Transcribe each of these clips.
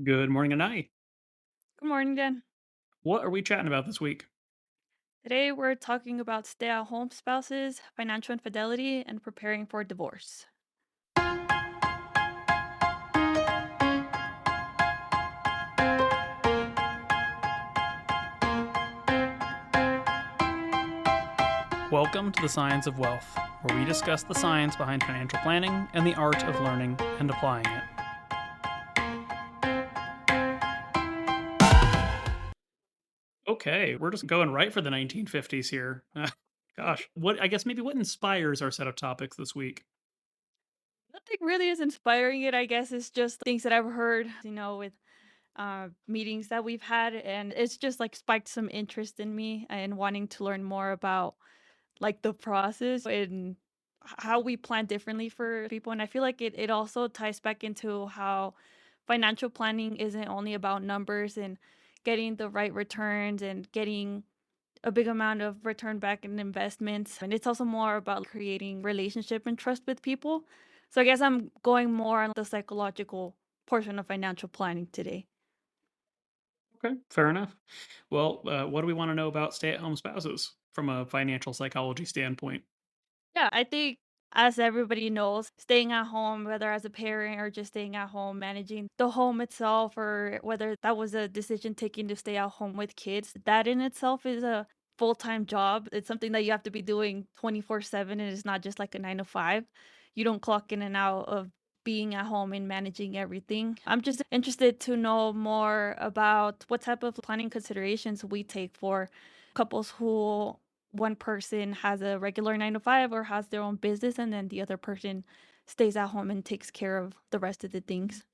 Good morning, Anahi. Good morning, Dan. What are we chatting about this week? Today we're talking about stay at home spouses, financial infidelity, and preparing for divorce. Welcome to the Science of Wealth, where we discuss the science behind financial planning and the art of learning and applying it. Okay, we're just going right for the 1950s here. Gosh, what I guess maybe what inspires our set of topics this week? Nothing really is inspiring it, I guess. It's just things that I've heard, with meetings that we've had. And it's just like spiked some interest in me and wanting to learn more about like the process and how we plan differently for people. And I feel like it also ties back into how financial planning isn't only about numbers and getting the right returns and getting a big amount of return back in investments. And it's also more about creating relationship and trust with people. So I guess I'm going more on the psychological portion of financial planning today. Okay, fair enough. Well, what do we want to know about stay-at-home spouses from a financial psychology standpoint? Yeah, I think as everybody knows, staying at home, whether as a parent or just staying at home, managing the home itself, or whether that was a decision taken to stay at home with kids, that in itself is a full time job. It's something that you have to be doing 24/7. And it's not just like a 9 to 5. You don't clock in and out of being at home and managing everything. I'm just interested to know more about what type of planning considerations we take for couples who one person has a regular 9 to 5 or has their own business, and then the other person stays at home and takes care of the rest of the things.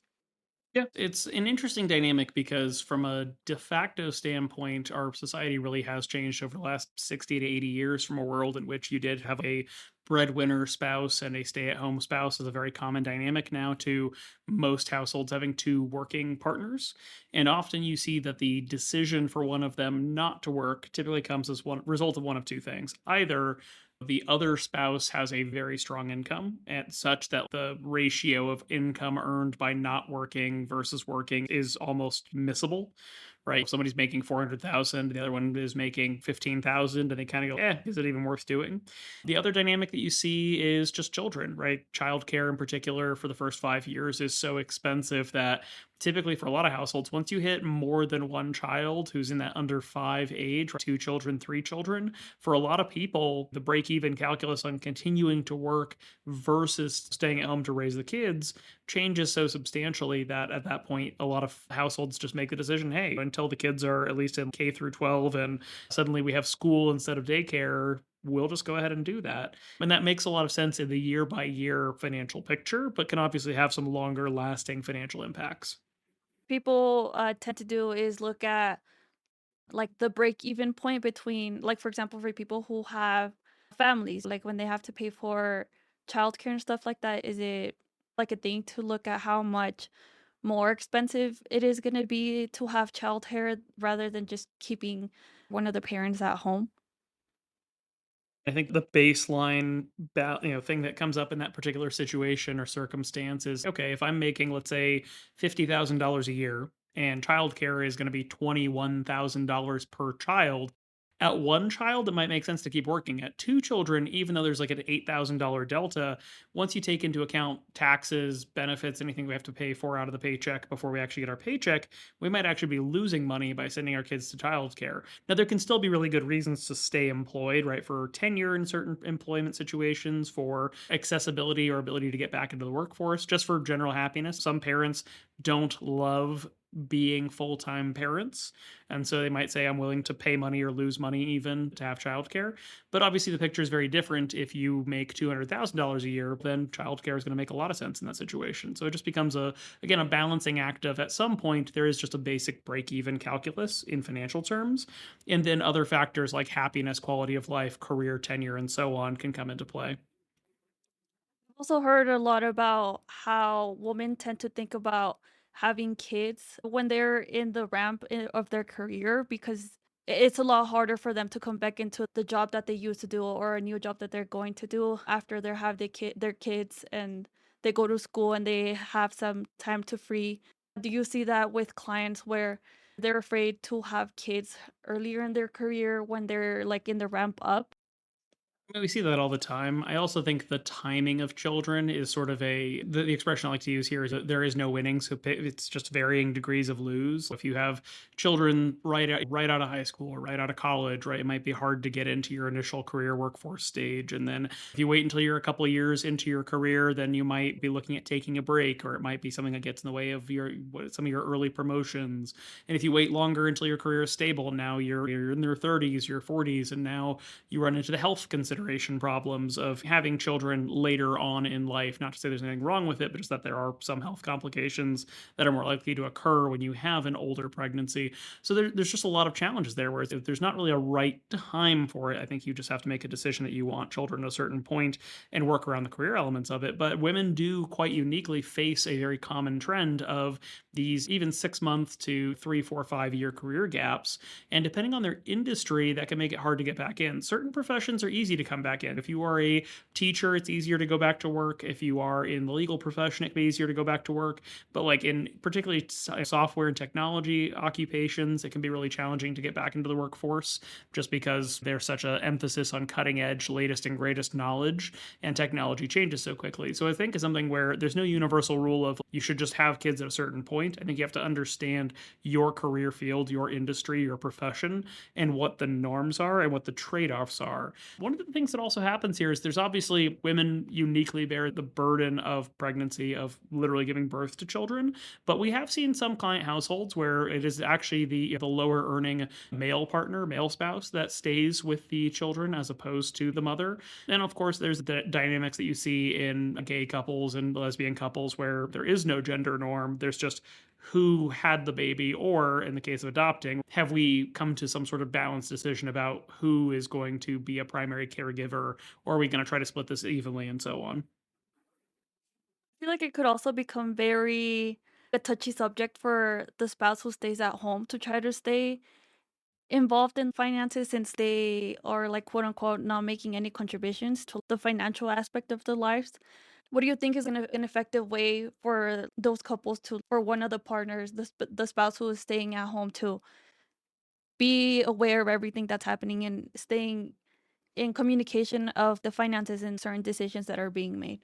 Yeah, it's an interesting dynamic because from a de facto standpoint, our society really has changed over the last 60 to 80 years from a world in which you did have a breadwinner spouse and a stay-at-home spouse is a very common dynamic now to most households having two working partners. And often you see that the decision for one of them not to work typically comes as one result of one of two things. Either the other spouse has a very strong income at such that the ratio of income earned by not working versus working is almost missable, right? If somebody's making 400,000, the other one is making 15,000 and they kind of go, is it even worth doing? The other dynamic that you see is just children, right? Childcare in particular for the first 5 years is so expensive that typically for a lot of households, once you hit more than one child who's in that under five age, right, two children, three children, for a lot of people, the break even calculus on continuing to work versus staying at home to raise the kids changes so substantially that at that point, a lot of households just make the decision hey, until the kids are at least in K through 12 and suddenly we have school instead of daycare, we'll just go ahead and do that. And that makes a lot of sense in the year by year financial picture, but can obviously have some longer lasting financial impacts. People tend to do is look at like the break even point between, like, for example, for people who have families, like when they have to pay for childcare and stuff like that, is it like a thing to look at how much more expensive it is going to be to have childcare rather than just keeping one of the parents at home? I think the baseline thing that comes up in that particular situation or circumstance is okay, if I'm making, let's say, $50,000 a year and childcare is going to be $21,000 per child. At one child, it might make sense to keep working. At two children, even though there's like an $8,000 delta, once you take into account taxes, benefits, anything we have to pay for out of the paycheck before we actually get our paycheck, we might actually be losing money by sending our kids to childcare. Now, there can still be really good reasons to stay employed, right? For tenure in certain employment situations, for accessibility or ability to get back into the workforce, just for general happiness. Some parents don't love being full-time parents, and so they might say I'm willing to pay money or lose money even to have childcare. But obviously the picture is very different. If you make $200,000 a year, then childcare is going to make a lot of sense in that situation. So it just becomes a balancing act of at some point there is just a basic break even calculus in financial terms, and then other factors like happiness, quality of life, career tenure, and so on can come into play. Also heard a lot about how women tend to think about having kids when they're in the of their career because it's a lot harder for them to come back into the job that they used to do or a new job that they're going to do after they have their kids and they go to school and they have some time to free. Do you see that with clients where they're afraid to have kids earlier in their career when they're like in the ramp up? I mean, we see that all the time. I also think the timing of children is sort of the expression I like to use here is that there is no winning, so it's just varying degrees of lose. If you have children right out of high school or right out of college, right, it might be hard to get into your initial career workforce stage, and then if you wait until you're a couple of years into your career, then you might be looking at taking a break, or it might be something that gets in the way of some of your early promotions. And if you wait longer until your career is stable, now you're in your 30s, your 40s, and now you run into the health consideration problems of having children later on in life. Not to say there's anything wrong with it, but just that there are some health complications that are more likely to occur when you have an older pregnancy. So there's just a lot of challenges there where there's not really a right time for it. I think you just have to make a decision that you want children at a certain point and work around the career elements of it. But women do quite uniquely face a very common trend of these even 6 month to 3, 4, 5 year career gaps. And depending on their industry, that can make it hard to get back in. Certain professions are easy to come back in. If you are a teacher, it's easier to go back to work. If you are in the legal profession, it can be easier to go back to work. But like in particularly software and technology occupations, it can be really challenging to get back into the workforce just because there's such an emphasis on cutting edge, latest and greatest knowledge, and technology changes so quickly. So I think it's something where there's no universal rule of you should just have kids at a certain point. I think you have to understand your career field, your industry, your profession, and what the norms are and what the trade offs are. One of the things that also happens here is there's obviously women uniquely bear the burden of pregnancy, of literally giving birth to children. But we have seen some client households where it is actually the lower earning male partner, male spouse that stays with the children as opposed to the mother. And of course, there's the dynamics that you see in gay couples and lesbian couples where there is no gender norm. There's just who had the baby, or in the case of adopting, have we come to some sort of balanced decision about who is going to be a primary caregiver, or are we going to try to split this evenly and so on? I feel like it could also become very a touchy subject for the spouse who stays at home to try to stay involved in finances since they are like quote unquote not making any contributions to the financial aspect of their lives. What do you think is an effective way for those couples to, for one of the partners, the spouse who is staying at home, to be aware of everything that's happening and staying in communication of the finances and certain decisions that are being made?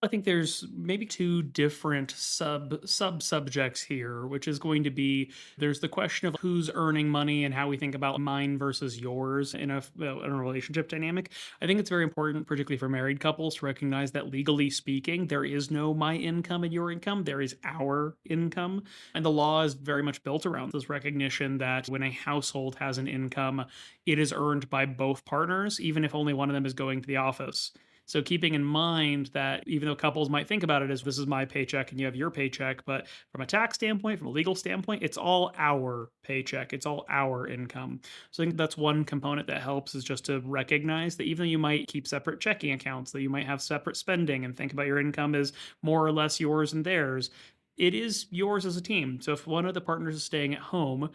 I think there's maybe two different sub subjects here, which is going to be there's the question of who's earning money and how we think about mine versus yours in a relationship dynamic. I think it's very important, particularly for married couples, to recognize that legally speaking, there is no my income and your income. There is our income, and the law is very much built around this recognition that when a household has an income, it is earned by both partners, even if only one of them is going to the office. So keeping in mind that even though couples might think about it as this is my paycheck and you have your paycheck, but from a tax standpoint, from a legal standpoint, it's all our paycheck. It's all our income. So I think that's one component that helps is just to recognize that even though you might keep separate checking accounts, that you might have separate spending and think about your income as more or less yours and theirs, it is yours as a team. So if one of the partners is staying at home,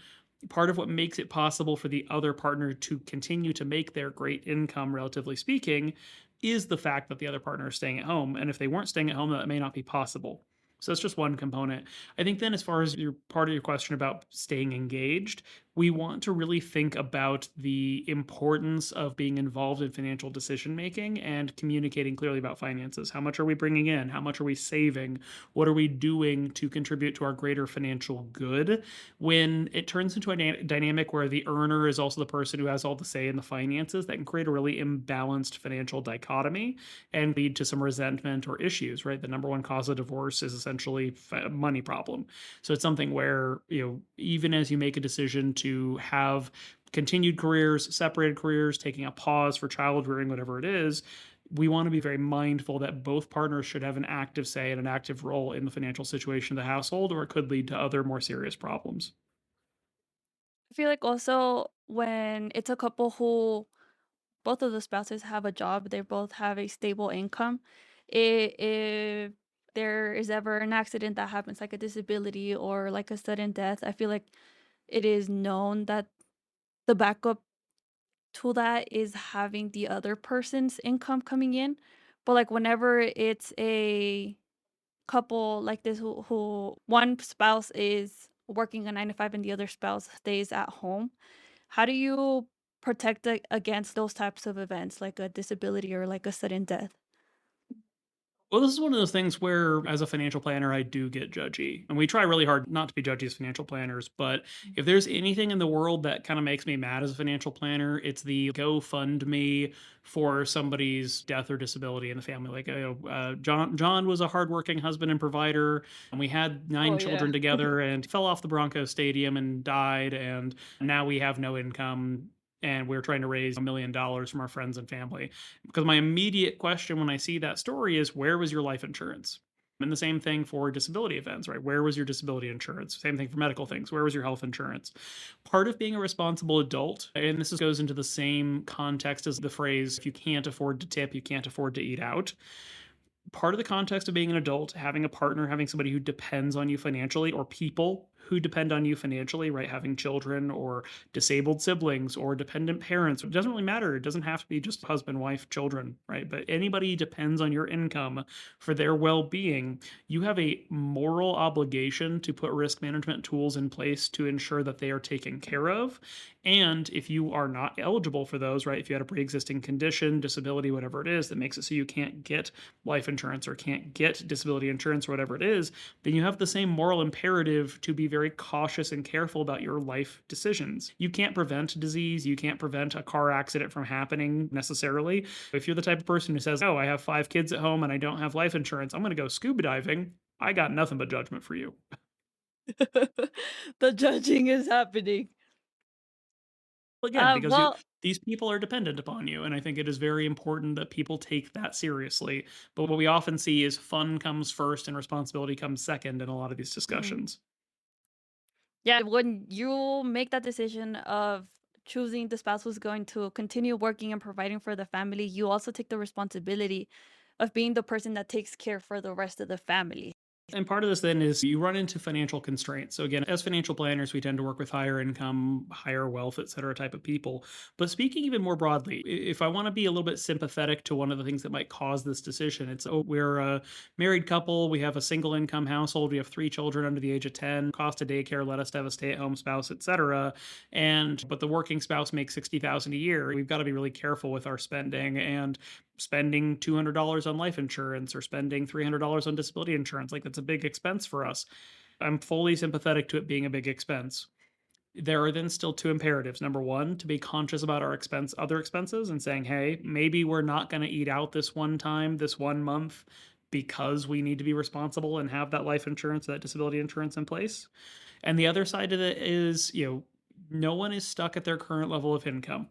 part of what makes it possible for the other partner to continue to make their great income, relatively speaking, is the fact that the other partner is staying at home. And if they weren't staying at home, that may not be possible. So that's just one component. I think then, as far as your part of your question about staying engaged, we want to really think about the importance of being involved in financial decision making and communicating clearly about finances. How much are we bringing in? How much are we saving? What are we doing to contribute to our greater financial good? When it turns into a dynamic where the earner is also the person who has all the say in the finances, that can create a really imbalanced financial dichotomy and lead to some resentment or issues, right? The number one cause of divorce is essentially a money problem. So it's something where, even as you make a decision to have continued careers, separated careers, taking a pause for child rearing, whatever it is, we want to be very mindful that both partners should have an active say and an active role in the financial situation of the household, or it could lead to other more serious problems. I feel like also when it's a couple who both of the spouses have a job, they both have a stable income. If there is ever an accident that happens, like a disability or like a sudden death, I feel like it is known that the backup to that is having the other person's income coming in. But like whenever it's a couple like this who one spouse is working a 9 to 5 and the other spouse stays at home, how do you protect against those types of events like a disability or like a sudden death? Well, this is one of those things where, as a financial planner, I do get judgy. And we try really hard not to be judgy as financial planners. But if there's anything in the world that kind of makes me mad as a financial planner, it's the GoFundMe for somebody's death or disability in the family. Like, John was a hardworking husband and provider, and we had Oh, nine yeah. children together, and fell off the Broncos stadium and died. And now we have no income. And we're trying to raise $1 million from our friends and family. Because my immediate question when I see that story is, where was your life insurance? And the same thing for disability events, right? Where was your disability insurance? Same thing for medical things. Where was your health insurance? Part of being a responsible adult, and this goes into the same context as the phrase, if you can't afford to tip, you can't afford to eat out. Part of the context of being an adult, having a partner, having somebody who depends on you financially, or people who depend on you financially, right? Having children or disabled siblings or dependent parents. It doesn't really matter. It doesn't have to be just husband, wife, children, right? But anybody depends on your income for their well being. You have a moral obligation to put risk management tools in place to ensure that they are taken care of. And if you are not eligible for those, right? If you had a pre existing condition, disability, whatever it is that makes it so you can't get life insurance or can't get disability insurance or whatever it is, then you have the same moral imperative to be very cautious and careful about your life decisions. You can't prevent disease, you can't prevent a car accident from happening necessarily. If you're the type of person who says, "Oh, I have 5 kids at home and I don't have life insurance, I'm going to go scuba diving," I got nothing but judgment for you. The judging is happening. Again, because Well, these people are dependent upon you, and I think it is very important that people take that seriously. But what we often see is fun comes first and responsibility comes second in a lot of these mhm. discussions. Yeah, when you make that decision of choosing the spouse who's going to continue working and providing for the family, you also take the responsibility of being the person that takes care for the rest of the family. And part of this then is you run into financial constraints. So again, as financial planners, we tend to work with higher income, higher wealth, et cetera, type of people. But speaking even more broadly, if I want to be a little bit sympathetic to one of the things that might cause this decision, it's, oh, we're a married couple, we have a single income household, we have 3 children under the age of 10, cost of daycare led us to have a stay-at-home spouse, et cetera. And but the working spouse makes 60,000 a year. We've got to be really careful with our spending, and spending $200 on life insurance or spending $300 on disability insurance. Like, that's a big expense for us. I'm fully sympathetic to it being a big expense. There are then still two imperatives. Number one, to be conscious about our other expenses, and saying, hey, maybe we're not going to eat out this one time, this one month, because we need to be responsible and have that life insurance, that disability insurance in place. And the other side of it is, no one is stuck at their current level of income.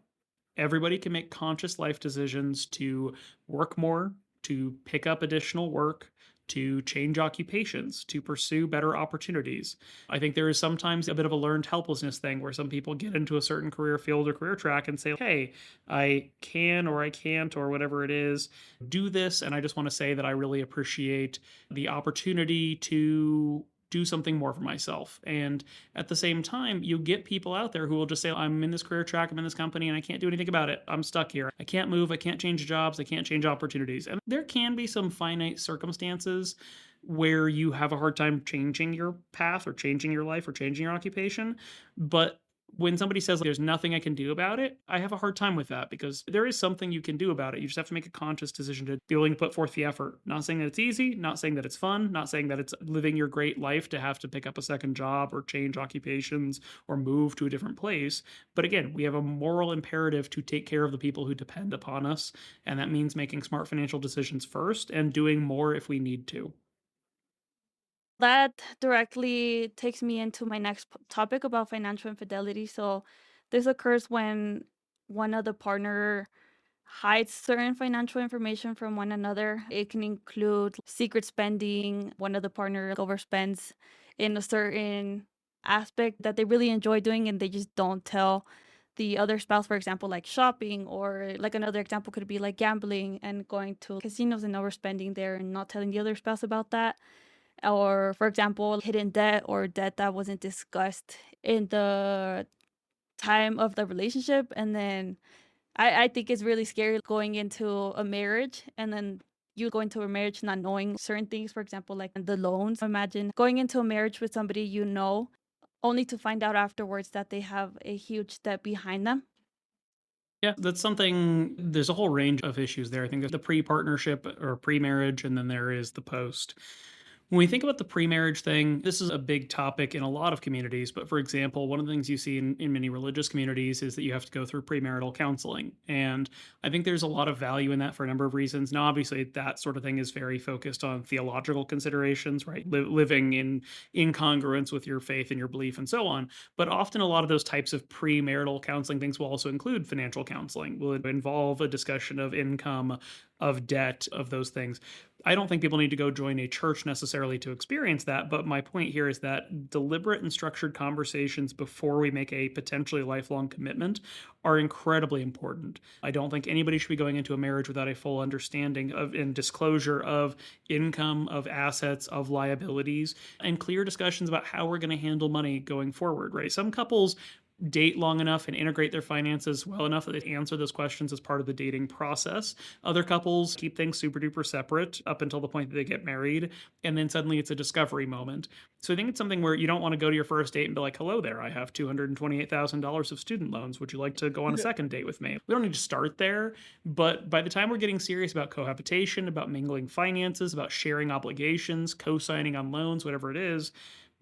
Everybody can make conscious life decisions to work more, to pick up additional work, to change occupations, to pursue better opportunities. I think there is sometimes a bit of a learned helplessness thing where some people get into a certain career field or career track and say, hey, I can or I can't or whatever it is do this. And I just want to say that I really appreciate the opportunity to do something more for myself. And at the same time, you get people out there who will just say, I'm in this career track, I'm in this company, and I can't do anything about it. I'm stuck here. I can't move, I can't change jobs, I can't change opportunities. And there can be some finite circumstances where you have a hard time changing your path or changing your life or changing your occupation. But when somebody says there's nothing I can do about it, I have a hard time with that, because there is something you can do about it. You just have to make a conscious decision to be willing to put forth the effort. Not saying that it's easy, not saying that it's fun, not saying that it's living your great life to have to pick up a second job or change occupations or move to a different place. But again, we have a moral imperative to take care of the people who depend upon us. And that means making smart financial decisions first and doing more if we need to. That directly takes me into my next topic about financial infidelity. So, this occurs when one of the partner hides certain financial information from one another. It can include secret spending. One of the partner overspends in a certain aspect that they really enjoy doing and they just don't tell the other spouse, for example, like shopping, or like another example could be like gambling and going to casinos and overspending there and not telling the other spouse about that. Or, for example, hidden debt or debt that wasn't discussed in the time of the relationship. And then I think it's really scary going into a marriage and then You go into a marriage not knowing certain things, for example, like the loans. Imagine going into a marriage with somebody you know, only to find out afterwards that they have a huge debt behind them. Yeah, that's something. There's a whole range of issues there. I think there's the pre partnership or pre marriage, and then there is the post. When we think about the pre marriage thing, this is a big topic in a lot of communities. But for example, one of the things you see in many religious communities is that you have to go through premarital counseling. And I think there's a lot of value in that for a number of reasons. Now, obviously, that sort of thing is very focused on theological considerations, right? Living in incongruence with your faith and your belief and so on. But often, a lot of those types of premarital counseling things will also include financial counseling, will involve a discussion of income, of debt, of those things. I don't think people need to go join a church necessarily to experience that, but my point here is that deliberate and structured conversations before we make a potentially lifelong commitment are incredibly important. I don't think anybody should be going into a marriage without a full understanding of and disclosure of income, of assets, of liabilities, and clear discussions about how we're going to handle money going forward, right? Some couples date long enough and integrate their finances well enough that they answer those questions as part of the dating process. Other couples keep things super duper separate up until the point that they get married, and then suddenly it's a discovery moment. So I think it's something where you don't want to go to your first date and be like, hello there, I have $228,000 of student loans. Would you like to go on a second date with me? We don't need to start there, but by the time we're getting serious about cohabitation, about mingling finances, about sharing obligations, co signing on loans, whatever it is,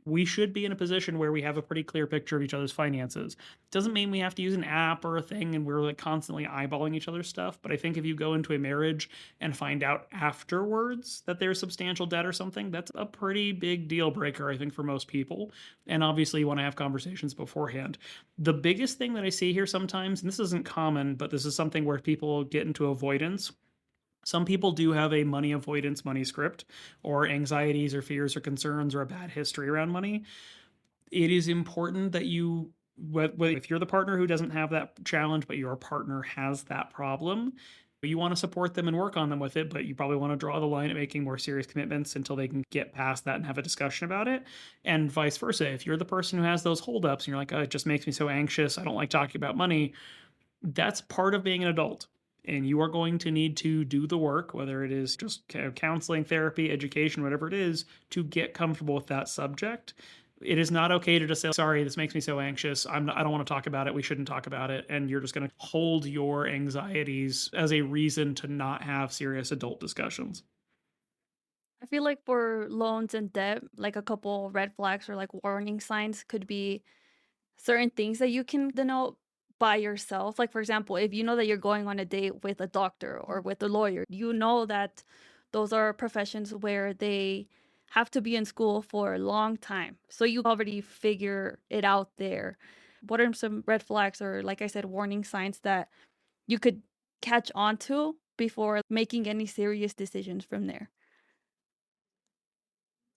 we should be in a position where we have a pretty clear picture of each other's finances. Doesn't mean we have to use an app or a thing and we're like constantly eyeballing each other's stuff. But I think if you go into a marriage and find out afterwards that there's substantial debt or something, that's a pretty big deal breaker, I think, for most people. And obviously, you want to have conversations beforehand. The biggest thing that I see here sometimes, and this isn't common, but this is something where people get into avoidance. Some people do have a money avoidance money script, or anxieties or fears or concerns or a bad history around money. It is important that you, if you're the partner who doesn't have that challenge, but your partner has that problem, you want to support them and work on them with it, but you probably want to draw the line at making more serious commitments until they can get past that and have a discussion about it. And vice versa. If you're the person who has those holdups and you're like, oh, it just makes me so anxious, I don't like talking about money, that's part of being an adult. And you are going to need to do the work, whether it is just counseling, therapy, education, whatever it is, to get comfortable with that subject. It is not okay to just say, sorry, this makes me so anxious. I don't want to talk about it. We shouldn't talk about it. And you're just going to hold your anxieties as a reason to not have serious adult discussions. I feel like for loans and debt, like a couple red flags or like warning signs could be certain things that you can denote by yourself. Like, for example, if you know that you're going on a date with a doctor or with a lawyer, you know that those are professions where they have to be in school for a long time. So you already figure it out there. What are some red flags or, like I said, warning signs that you could catch on to before making any serious decisions from there?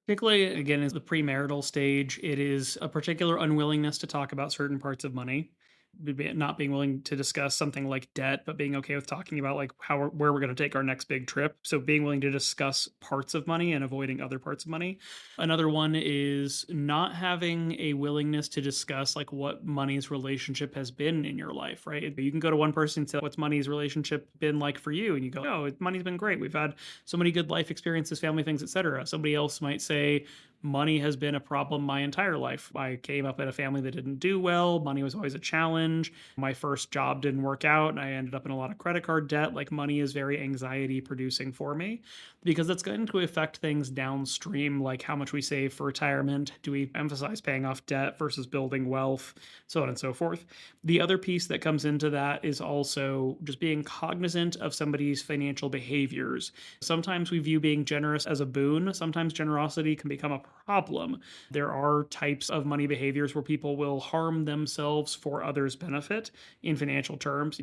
Particularly, again, is the premarital stage. It is a particular unwillingness to talk about certain parts of money, not being willing to discuss something like debt, but being okay with talking about like where we're going to take our next big trip. So being willing to discuss parts of money and avoiding other parts of money. Another one is not having a willingness to discuss like what money's relationship has been in your life, right? You can go to one person and say, what's money's relationship been like for you? And you go, oh, money's been great. We've had so many good life experiences, family things, etc. Somebody else might say, money has been a problem my entire life. I came up in a family that didn't do well. Money was always a challenge. My first job didn't work out, and I ended up in a lot of credit card debt. Like, money is very anxiety producing for me because it's going to affect things downstream, like how much we save for retirement. Do we emphasize paying off debt versus building wealth, so on and so forth? The other piece that comes into that is also just being cognizant of somebody's financial behaviors. Sometimes we view being generous as a boon. Sometimes generosity can become a problem. There are types of money behaviors where people will harm themselves for others' benefit in financial terms,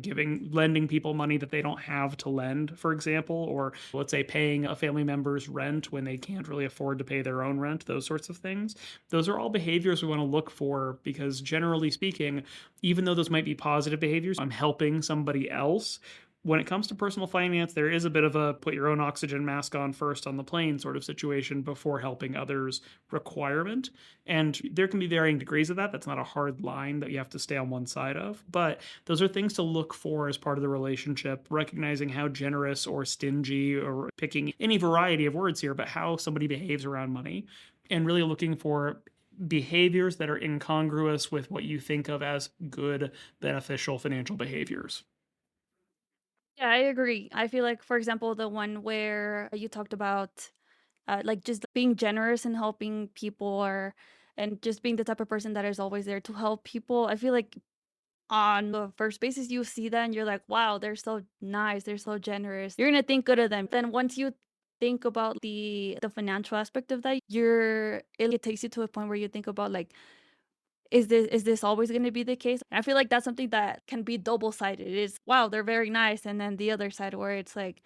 lending people money that they don't have to lend, for example, or let's say paying a family member's rent when they can't really afford to pay their own rent, those sorts of things. Those are all behaviors we want to look for because generally speaking, even though those might be positive behaviors, I'm helping somebody else, When it comes to personal finance, there is a bit of a put your own oxygen mask on first on the plane sort of situation before helping others requirement. And there can be varying degrees of that. That's not a hard line that you have to stay on one side of. But those are things to look for as part of the relationship, recognizing how generous or stingy, or picking any variety of words here, but how somebody behaves around money, and really looking for behaviors that are incongruous with what you think of as good, beneficial financial behaviors. Yeah, I agree. I feel like, for example, the one where you talked about, like, just being generous and helping people, or and just being the type of person that is always there to help people. I feel like on the first basis, you see that and you're like, wow, they're so nice, they're so generous. You're gonna think good of them. Then once you think about the financial aspect of that, it takes you to a point where you think about, like, is this always gonna be the case? I feel like that's something that can be double-sided. Is, wow, they're very nice, and then the other side where it's like,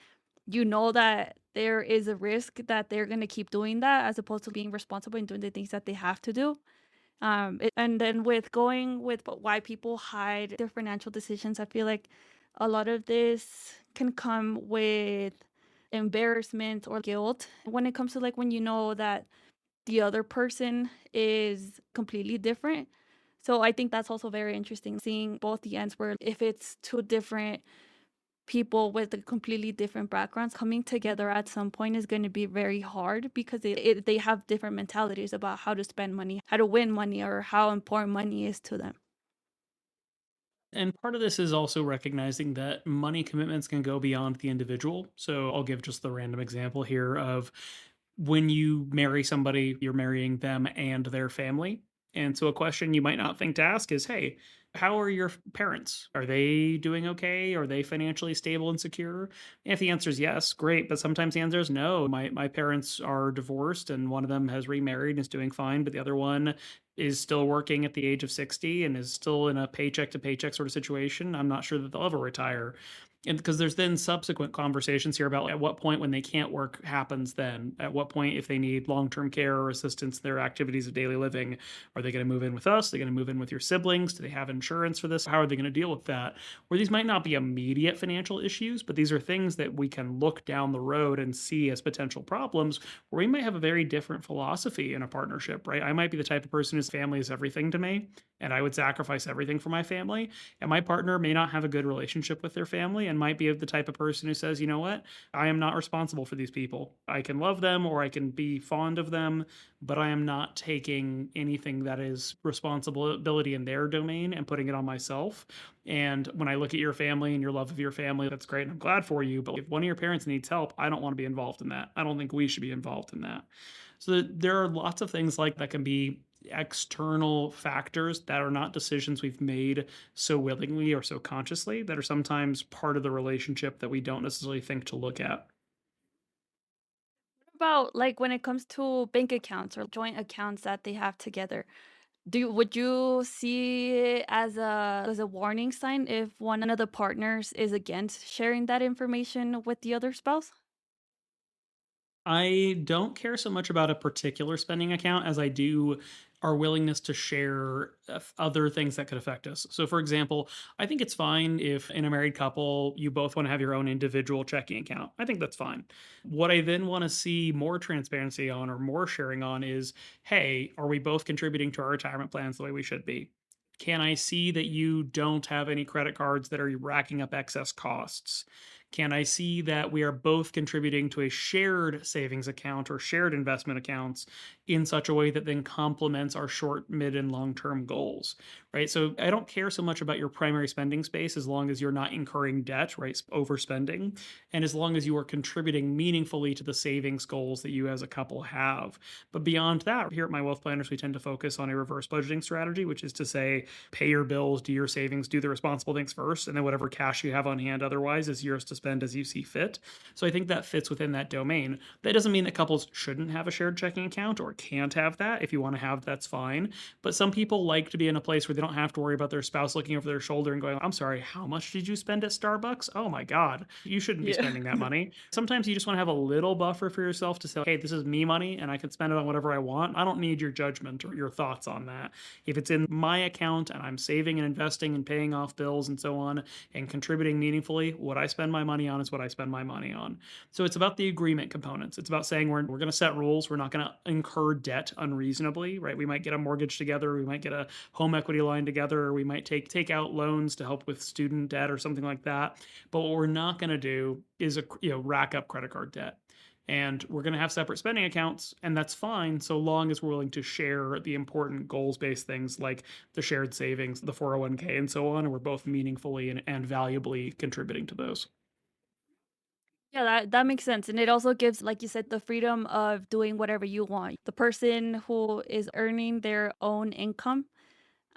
you know that there is a risk that they're gonna keep doing that as opposed to being responsible and doing the things that they have to do. And then with going with why people hide their financial decisions, I feel like a lot of this can come with embarrassment or guilt when it comes to, like, when you know that the other person is completely different. So I think that's also very interesting, seeing both the ends, where if it's two different people with a completely different backgrounds coming together at some point is going to be very hard, because they have different mentalities about how to spend money, how to win money, or how important money is to them. And part of this is also recognizing that money commitments can go beyond the individual. So I'll give just the random example here of when you marry somebody, you're marrying them and their family. And so a question you might not think to ask is, hey, how are your parents? Are they doing okay? Are they financially stable and secure? And if the answer is yes, great. But sometimes the answer is no. My parents are divorced and one of them has remarried and is doing fine, but the other one is still working at the age of 60 and is still in a paycheck to paycheck sort of situation. I'm not sure that they'll ever retire. And because there's then subsequent conversations here about at what point when they can't work happens, then at what point, if they need long-term care or assistance in their activities of daily living, are they going to move in with us? Are they going to move in with your siblings? Do they have insurance for this? How are they going to deal with that? Where these might not be immediate financial issues, but these are things that we can look down the road and see as potential problems, where we might have a very different philosophy in a partnership, right? I might be the type of person whose family is everything to me, and I would sacrifice everything for my family. And my partner may not have a good relationship with their family and might be the type of person who says, you know what, I am not responsible for these people. I can love them or I can be fond of them, but I am not taking anything that is responsibility in their domain and putting it on myself. And when I look at your family and your love of your family, that's great and I'm glad for you. But if one of your parents needs help, I don't want to be involved in that. I don't think we should be involved in that. So there are lots of things like that can be external factors that are not decisions we've made so willingly or so consciously, that are sometimes part of the relationship that we don't necessarily think to look at. What about, like, when it comes to bank accounts or joint accounts that they have together? Would you see it as a warning sign if one of the partners is against sharing that information with the other spouse? I don't care so much about a particular spending account as I do our willingness to share other things that could affect us. So, for example, I think it's fine if in a married couple you both want to have your own individual checking account. I think that's fine. What I then want to see more transparency on or more sharing on is, hey, are we both contributing to our retirement plans the way we should be? Can I see that you don't have any credit cards that are racking up excess costs? Can I see that we are both contributing to a shared savings account or shared investment accounts in such a way that then complements our short, mid, and long term goals, right? So I don't care so much about your primary spending space as long as you're not incurring debt, right? Overspending. And as long as you are contributing meaningfully to the savings goals that you as a couple have. But beyond that, here at My Wealth Planners, we tend to focus on a reverse budgeting strategy, which is to say, pay your bills, do your savings, do the responsible things first, and then whatever cash you have on hand otherwise is yours to spend as you see fit. So I think that fits within that domain. That doesn't mean that couples shouldn't have a shared checking account or can't have that. If you want to have, that's fine. But some people like to be in a place where they don't have to worry about their spouse looking over their shoulder and going, I'm sorry, how much did you spend at Starbucks? Oh my God, you shouldn't be Yeah. spending that money. Sometimes you just want to have a little buffer for yourself to say, hey, this is me money and I can spend it on whatever I want. I don't need your judgment or your thoughts on that. If it's in my account and I'm saving and investing and paying off bills and so on and contributing meaningfully, what I spend my money on is what I spend my money on. So it's about the agreement components. It's about saying we're going to set rules. We're not going to incur debt unreasonably, right? We might get a mortgage together. We might get a home equity line together. Or we might take out loans to help with student debt or something like that. But what we're not going to do is rack up credit card debt. And we're going to have separate spending accounts, and that's fine so long as we're willing to share the important goals based things like the shared savings, the 401k, and so on. And we're both meaningfully and valuably contributing to those. Yeah, that makes sense, and it also gives, like you said, the freedom of doing whatever you want. The person who is earning their own income,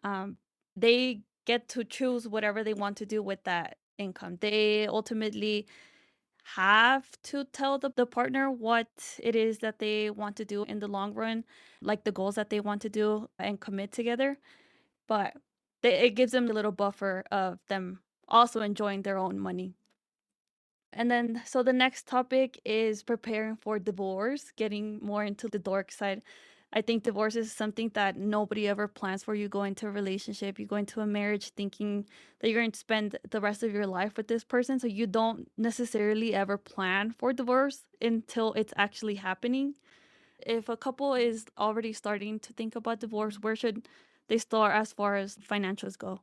um, they get to choose whatever they want to do with that income. They ultimately have to tell the partner what it is that they want to do in the long run, like the goals that they want to do and commit together. But it gives them a little buffer of them also enjoying their own money. And then, so the next topic is preparing for divorce, getting more into the dork side. I think divorce is something that nobody ever plans for. You go into a relationship, you go into a marriage thinking that you're going to spend the rest of your life with this person. So you don't necessarily ever plan for divorce until it's actually happening. If a couple is already starting to think about divorce, where should they start as far as financials go?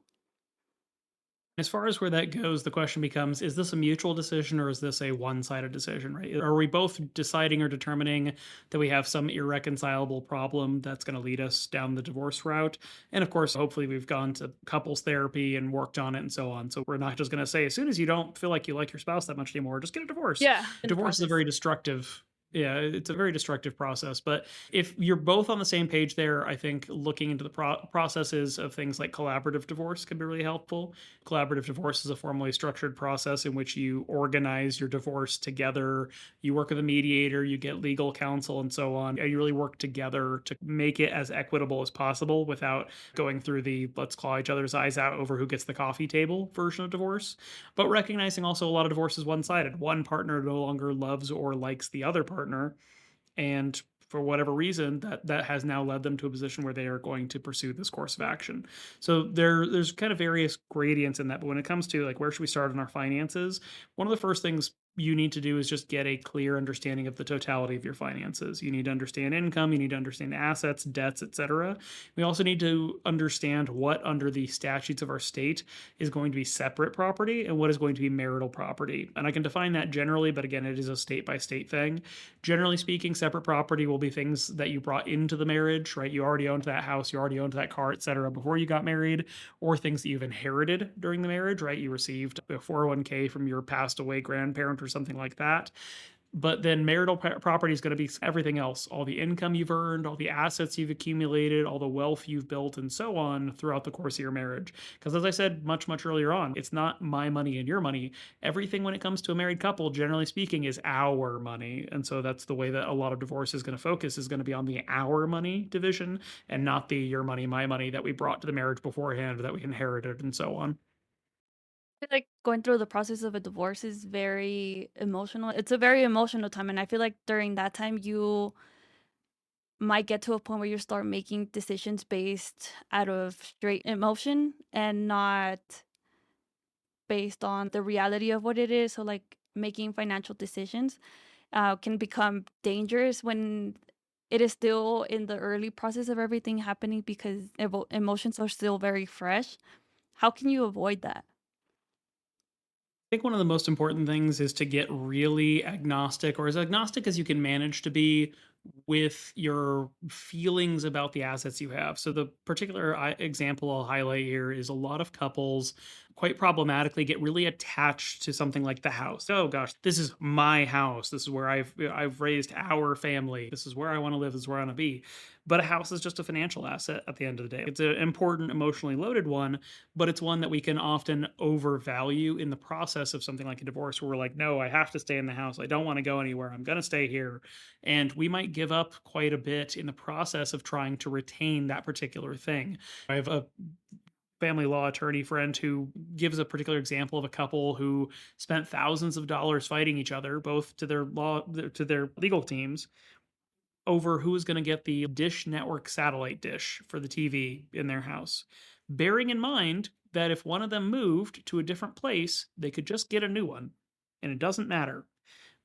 As far as where that goes, the question becomes, is this a mutual decision or is this a one sided decision, right? Are we both deciding or determining that we have some irreconcilable problem that's going to lead us down the divorce route? And of course, hopefully, we've gone to couples therapy and worked on it and so on. So we're not just going to say, as soon as you don't feel like you like your spouse that much anymore, just get a divorce. Yeah, in the Divorce is a process. very destructive. Yeah, it's a very destructive process. But if you're both on the same page there, I think looking into the processes of things like collaborative divorce can be really helpful. Collaborative divorce is a formally structured process in which you organize your divorce together. You work with a mediator, you get legal counsel, and so on. And you really work together to make it as equitable as possible without going through the let's claw each other's eyes out over who gets the coffee table version of divorce. But recognizing also a lot of divorce is one sided. One partner no longer loves or likes the other partner, and for whatever reason that has now led them to a position where they are going to pursue this course of action. So there's kind of various gradients in that, but when it comes to like where should we start in our finances, one of the first things you need to do is just get a clear understanding of the totality of your finances. You need to understand income, you need to understand assets, debts, etc. We also need to understand what under the statutes of our state is going to be separate property and what is going to be marital property. And I can define that generally, but again, it is a state by state thing. Generally speaking, separate property will be things that you brought into the marriage, right? You already owned that house, you already owned that car, etc. before you got married, or things that you've inherited during the marriage, right? You received a 401k from your passed away grandparent or something like that. But then marital property is going to be everything else, all the income you've earned, all the assets you've accumulated, all the wealth you've built, and so on throughout the course of your marriage. Because as I said much earlier on, it's not my money and your money. Everything when it comes to a married couple, generally speaking, is our money. And so that's the way that a lot of divorce is going to focus, is going to be on the our money division and not the your money, my money that we brought to the marriage beforehand, that we inherited, and so on. Feel like going through the process of a divorce is very emotional. It's a very emotional time, and I feel like during that time you might get to a point where you start making decisions based out of straight emotion and not based on the reality of what it is. So like making financial decisions can become dangerous when it is still in the early process of everything happening because emotions are still very fresh. How can you avoid that? I think one of the most important things is to get really agnostic, or as agnostic as you can manage to be, with your feelings about the assets you have. So, the particular example I'll highlight here is a lot of couples, quite problematically, get really attached to something like the house. Oh gosh, this is my house. This is where I've raised our family. This is where I want to live. This is where I want to be. But a house is just a financial asset at the end of the day. It's an important, emotionally loaded one, but it's one that we can often overvalue in the process of something like a divorce where we're like, no, I have to stay in the house. I don't want to go anywhere. I'm going to stay here. And we might give up quite a bit in the process of trying to retain that particular thing. I have a family law attorney friend who gives a particular example of a couple who spent thousands of dollars fighting each other, both to their legal teams, over who was going to get the Dish Network satellite dish for the TV in their house, bearing in mind that if one of them moved to a different place, they could just get a new one, and it doesn't matter.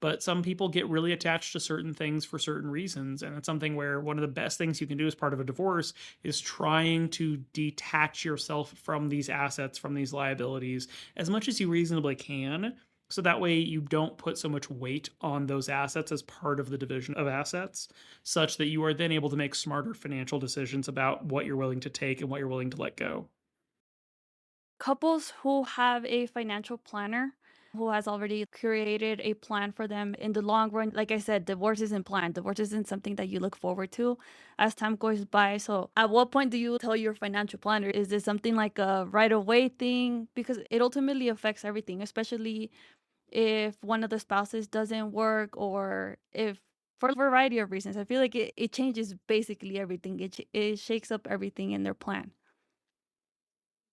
But some people get really attached to certain things for certain reasons, and it's something where one of the best things you can do as part of a divorce is trying to detach yourself from these assets, from these liabilities, as much as you reasonably can, so that way you don't put so much weight on those assets as part of the division of assets, such that you are then able to make smarter financial decisions about what you're willing to take and what you're willing to let go. Couples who have a financial planner who has already created a plan for them in the long run. Like I said, divorce isn't planned. Divorce isn't something that you look forward to as time goes by. So, at what point do you tell your financial planner? Is this something like a right away thing? Because it ultimately affects everything, especially if one of the spouses doesn't work or if for a variety of reasons. I feel like it changes basically everything. It shakes up everything in their plan.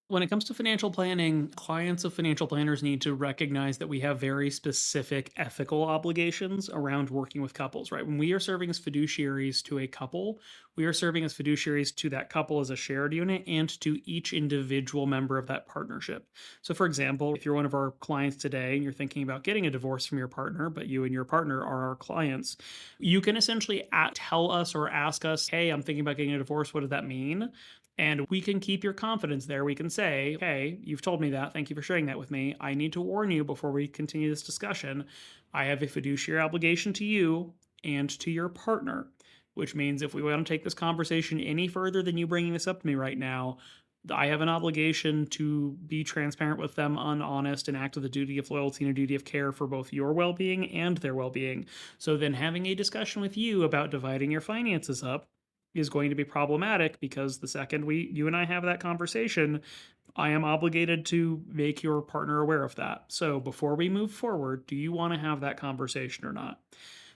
When it comes to financial planning, clients of financial planners need to recognize that we have very specific ethical obligations around working with couples, right? When we are serving as fiduciaries to a couple, we are serving as fiduciaries to that couple as a shared unit and to each individual member of that partnership. So, for example, if you're one of our clients today and you're thinking about getting a divorce from your partner, but you and your partner are our clients, you can essentially tell us or ask us, hey, I'm thinking about getting a divorce. What does that mean? And we can keep your confidence there. We can say, hey, you've told me that. Thank you for sharing that with me. I need to warn you before we continue this discussion. I have a fiduciary obligation to you and to your partner, which means if we want to take this conversation any further than you bringing this up to me right now, I have an obligation to be transparent with them, honest, and act with a duty of loyalty and a duty of care for both your well being and their well being. So then having a discussion with you about dividing your finances up is going to be problematic because the second you and I have that conversation, I am obligated to make your partner aware of that. So before we move forward, do you want to have that conversation or not?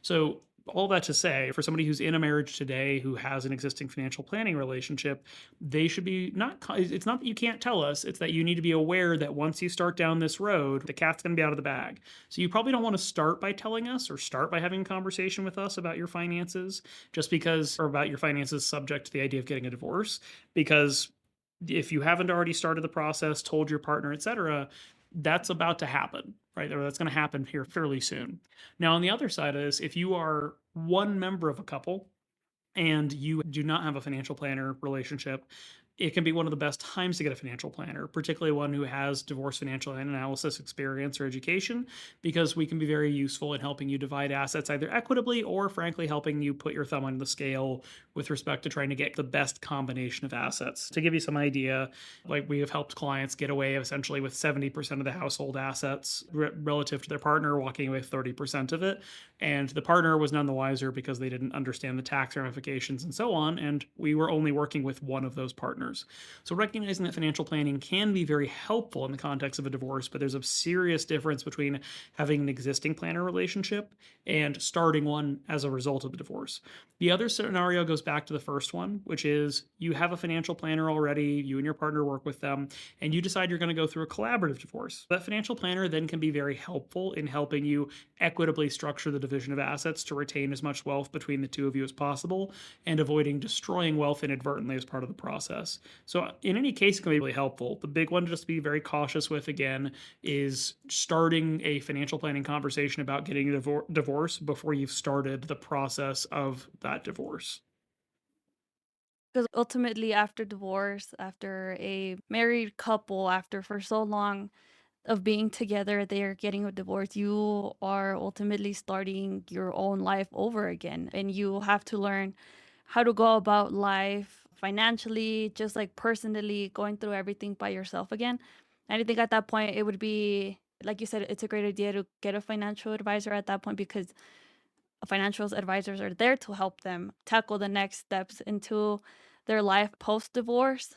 So all that to say, for somebody who's in a marriage today who has an existing financial planning relationship, they should be not, it's not that you can't tell us, it's that you need to be aware that once you start down this road, the cat's going to be out of the bag. So you probably don't want to start by telling us or start by having a conversation with us about your finances, just because, or about your finances subject to the idea of getting a divorce, because if you haven't already started the process, told your partner, etc., that's about to happen, right? Or that's going to happen here fairly soon. Now, on the other side of this, if you are one member of a couple and you do not have a financial planner relationship, it can be one of the best times to get a financial planner, particularly one who has divorce financial analysis experience or education, because we can be very useful in helping you divide assets either equitably or, frankly, helping you put your thumb on the scale with respect to trying to get the best combination of assets. To give you some idea, like we have helped clients get away essentially with 70% of the household assets relative to their partner, walking away with 30% of it. And the partner was none the wiser because they didn't understand the tax ramifications and so on. And we were only working with one of those partners. So recognizing that financial planning can be very helpful in the context of a divorce, but there's a serious difference between having an existing planner relationship and starting one as a result of a divorce. The other scenario goes back to the first one, which is you have a financial planner already, you and your partner work with them, and you decide you're going to go through a collaborative divorce. That financial planner then can be very helpful in helping you equitably structure the division of assets to retain as much wealth between the two of you as possible and avoiding destroying wealth inadvertently as part of the process. So, in any case, it can be really helpful. The big one to just be very cautious with, again, is starting a financial planning conversation about getting a divorce before you've started the process of that divorce. Because ultimately, after divorce, after a married couple, after for so long of being together, they're getting a divorce, you are ultimately starting your own life over again. And you have to learn how to go about life financially, just like personally, going through everything by yourself again. And I think at that point, it would be, like you said, it's a great idea to get a financial advisor at that point because financial advisors are there to help them tackle the next steps into their life post divorce.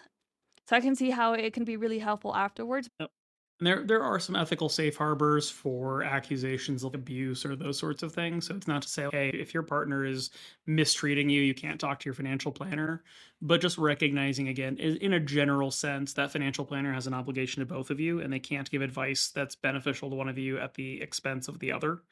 So I can see how it can be really helpful afterwards. Yep. And there are some ethical safe harbors for accusations like abuse or those sorts of things. So it's not to say, hey, if your partner is mistreating you, you can't talk to your financial planner. But just recognizing again, in a general sense, that financial planner has an obligation to both of you, and they can't give advice that's beneficial to one of you at the expense of the other.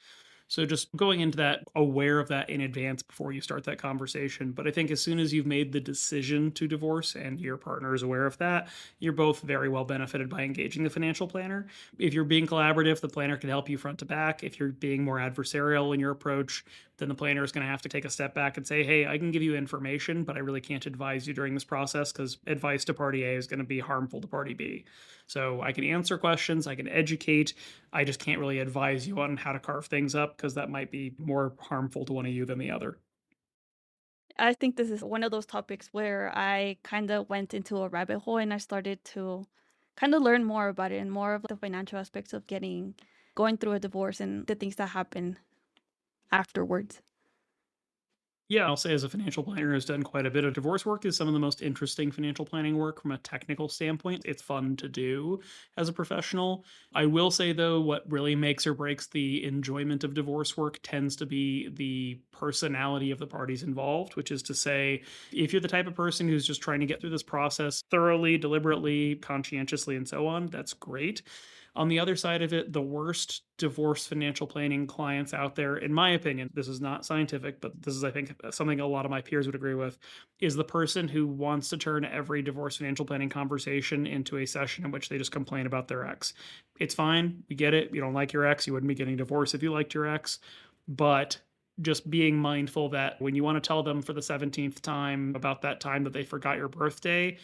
So just going into that, aware of that in advance before you start that conversation. But I think as soon as you've made the decision to divorce and your partner is aware of that, you're both very well benefited by engaging the financial planner. If you're being collaborative, the planner can help you front to back. If you're being more adversarial in your approach, then the planner is going to have to take a step back and say, hey, I can give you information, but I really can't advise you during this process because advice to party A is going to be harmful to party B. So I can answer questions, I can educate. I just can't really advise you on how to carve things up because that might be more harmful to one of you than the other. I think this is one of those topics where I kind of went into a rabbit hole and I started to kind of learn more about it and more of the financial aspects of going through a divorce and the things that happen afterwards. Yeah, I'll say as a financial planner who's done quite a bit of divorce work is some of the most interesting financial planning work from a technical standpoint. It's fun to do as a professional. I will say though, what really makes or breaks the enjoyment of divorce work tends to be the personality of the parties involved, which is to say, if you're the type of person who's just trying to get through this process thoroughly, deliberately, conscientiously, and so on, that's great. On the other side of it, the worst divorce financial planning clients out there, in my opinion, this is not scientific, but this is, I think, something a lot of my peers would agree with, is the person who wants to turn every divorce financial planning conversation into a session in which they just complain about their ex. It's fine. We get it. You don't like your ex. You wouldn't be getting divorced if you liked your ex. But just being mindful that when you want to tell them for the 17th time about that time that they forgot your birthday,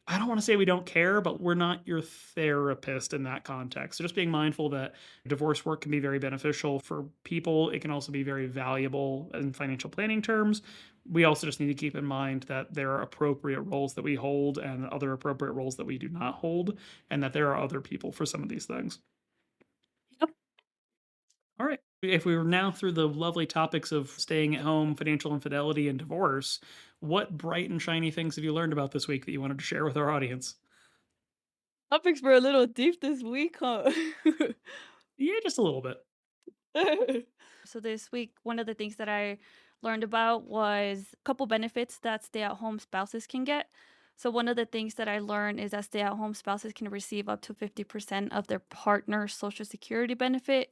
I don't want to say we don't care, but we're not your therapist in that context. So just being mindful that divorce work can be very beneficial for people. It can also be very valuable in financial planning terms. We also just need to keep in mind that there are appropriate roles that we hold and other appropriate roles that we do not hold, and that there are other people for some of these things. Yep. All right. If we were now through the lovely topics of staying at home, financial infidelity, and divorce, what bright and shiny things have you learned about this week that you wanted to share with our audience? Topics were a little deep this week, huh? Yeah, just a little bit. So this week, one of the things that I learned about was a couple benefits that stay-at-home spouses can get. So one of the things that I learned is that stay-at-home spouses can receive up to 50% of their partner's social security benefit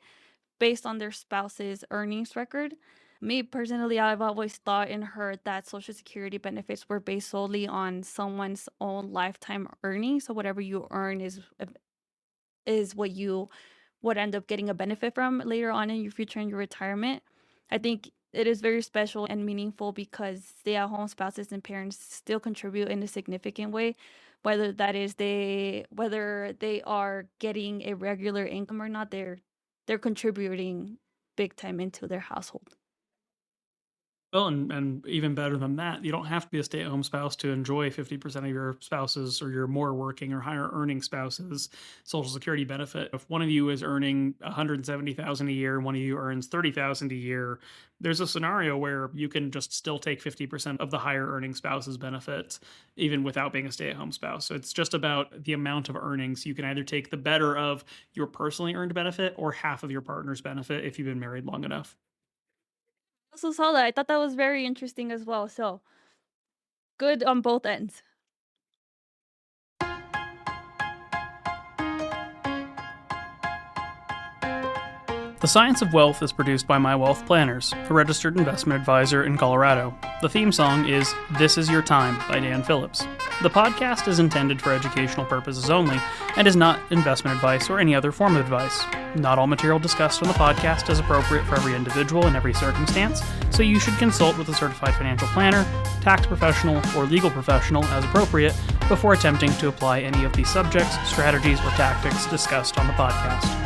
based on their spouse's earnings record. Me personally, I've always thought and heard that social security benefits were based solely on someone's own lifetime earnings. So whatever you earn is what you would end up getting a benefit from later on in your future in your retirement. I think it is very special and meaningful because stay-at-home spouses and parents still contribute in a significant way, whether they are getting a regular income or not, they're contributing big time into their household. Well, and even better than that, you don't have to be a stay-at-home spouse to enjoy 50% of your spouses or your more working or higher earning spouses social security benefit. If one of you is earning 170,000 a year and one of you earns 30,000 a year, there's a scenario where you can just still take 50% of the higher earning spouse's benefits even without being a stay-at-home spouse. So it's just about the amount of earnings. You can either take the better of your personally earned benefit or half of your partner's benefit if you've been married long enough. I also saw that. I thought that was very interesting as well. So good on both ends. The Science of Wealth is produced by My Wealth Planners, a registered investment advisor in Colorado. The theme song is This Is Your Time by Dan Phillips. The podcast is intended for educational purposes only and is not investment advice or any other form of advice. Not all material discussed on the podcast is appropriate for every individual in every circumstance, so you should consult with a certified financial planner, tax professional, or legal professional as appropriate before attempting to apply any of the subjects, strategies, or tactics discussed on the podcast.